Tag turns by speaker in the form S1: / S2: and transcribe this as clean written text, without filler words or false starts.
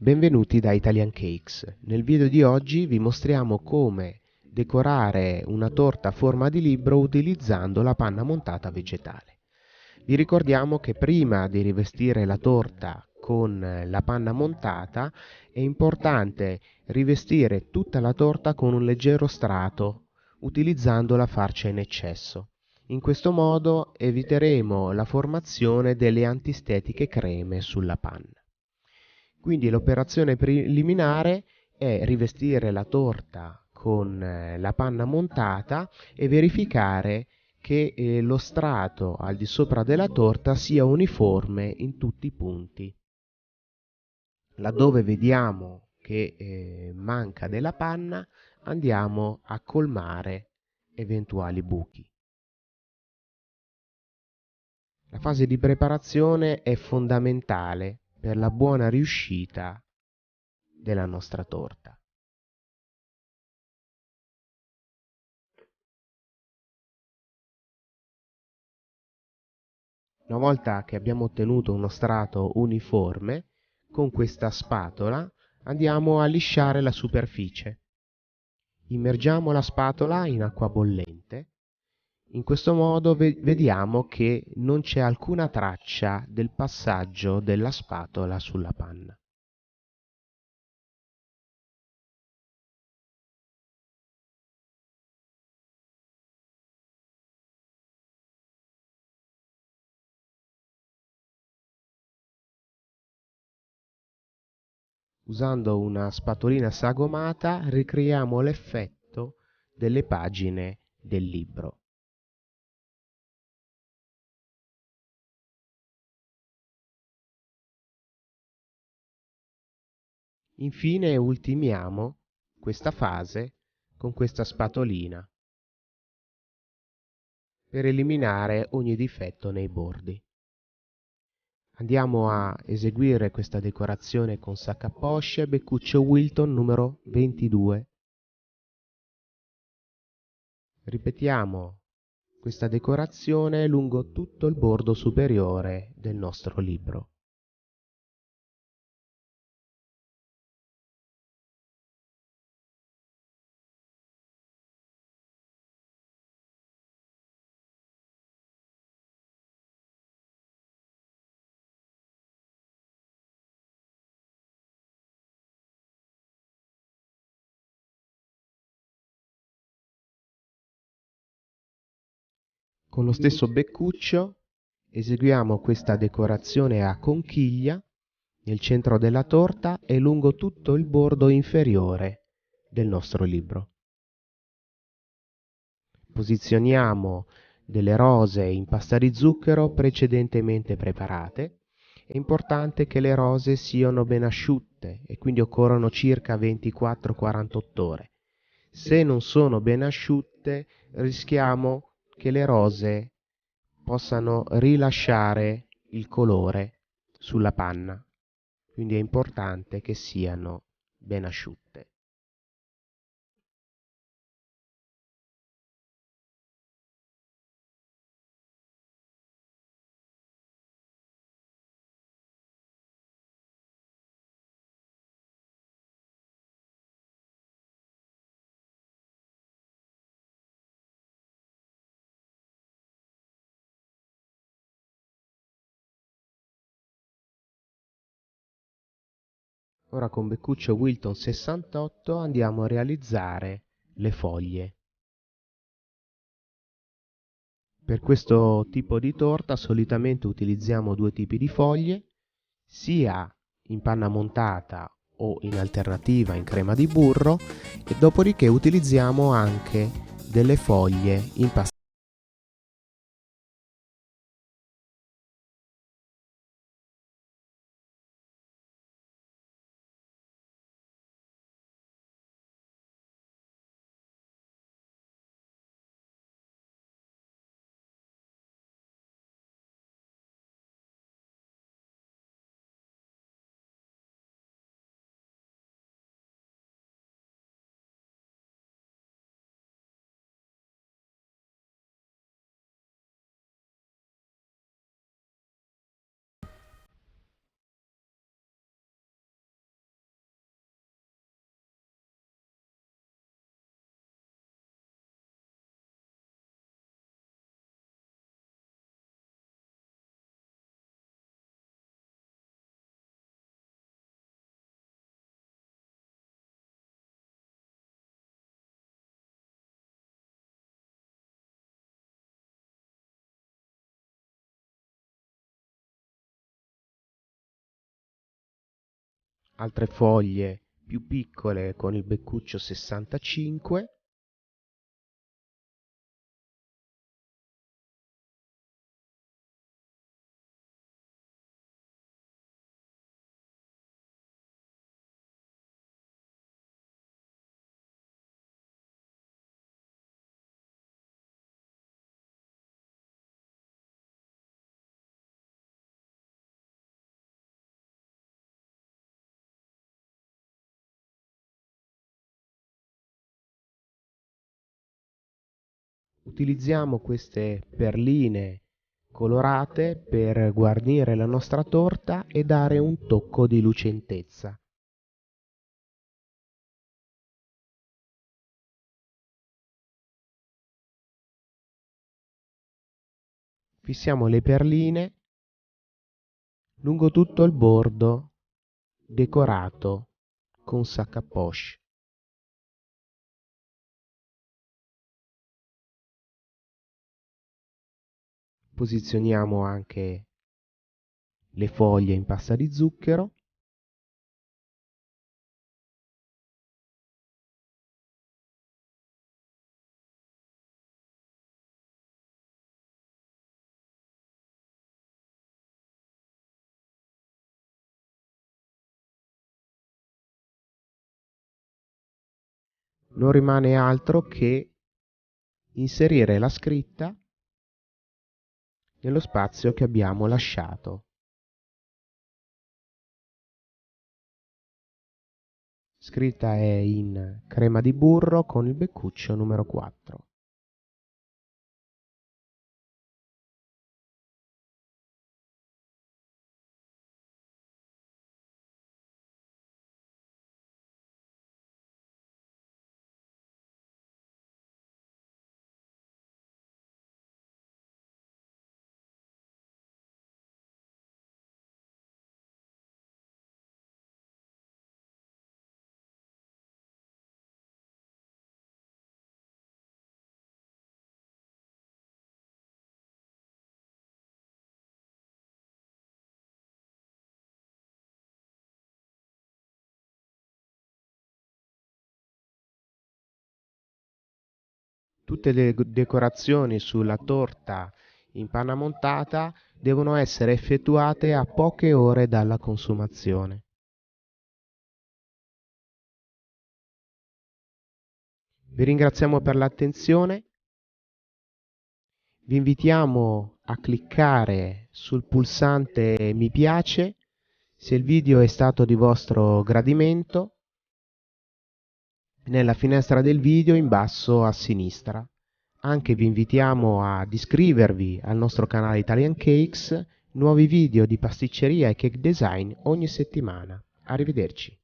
S1: Benvenuti da Italian Cakes. Nel video di oggi vi mostriamo come decorare una torta a forma di libro utilizzando la panna montata vegetale. Vi ricordiamo che prima di rivestire la torta con la panna montata è importante rivestire tutta la torta con un leggero strato utilizzando la farcia in eccesso. In questo modo eviteremo la formazione delle antistetiche creme sulla panna. Quindi l'operazione preliminare è rivestire la torta con la panna montata e verificare che lo strato al di sopra della torta sia uniforme in tutti i punti. Laddove vediamo che manca della panna, andiamo a colmare eventuali buchi. La fase di preparazione è fondamentale per la buona riuscita della nostra torta. Una volta che abbiamo ottenuto uno strato uniforme, con questa spatola andiamo a lisciare la superficie. Immergiamo la spatola in acqua bollente. In questo modo vediamo che non c'è alcuna traccia del passaggio della spatola sulla panna. Usando una spatolina sagomata ricreiamo l'effetto delle pagine del libro. Infine ultimiamo questa fase con questa spatolina per eliminare ogni difetto nei bordi. Andiamo a eseguire questa decorazione con sacca a poche beccuccio Wilton numero 22. Ripetiamo questa decorazione lungo tutto il bordo superiore del nostro libro. Con lo stesso beccuccio eseguiamo questa decorazione a conchiglia nel centro della torta e lungo tutto il bordo inferiore del nostro libro. Posizioniamo delle rose in pasta di zucchero precedentemente preparate. È importante che le rose siano ben asciutte e quindi occorrono circa 24-48 ore. Se non sono ben asciutte, rischiamo che le rose possano rilasciare il colore sulla panna. Quindi è importante che siano ben asciutte. Ora con beccuccio Wilton 68 andiamo a realizzare le foglie. Per questo tipo di torta solitamente utilizziamo due tipi di foglie, sia in panna montata o in alternativa in crema di burro, e dopodiché utilizziamo anche delle foglie in pasta. altre foglie più piccole con il beccuccio 65. Utilizziamo queste perline colorate per guarnire la nostra torta e dare un tocco di lucentezza. Fissiamo le perline lungo tutto il bordo decorato con sac à poche. Posizioniamo anche le foglie in pasta di zucchero. Non rimane altro che inserire la scritta nello spazio che abbiamo lasciato. Scritta è in crema di burro con il beccuccio numero 4. Tutte le decorazioni sulla torta in panna montata devono essere effettuate a poche ore dalla consumazione. Vi ringraziamo per l'attenzione. Vi invitiamo a cliccare sul pulsante mi piace se il video è stato di vostro gradimento nella finestra del video in basso a sinistra. Anche vi invitiamo ad iscrivervi al nostro canale Italian Cakes, nuovi video di pasticceria e cake design ogni settimana. Arrivederci.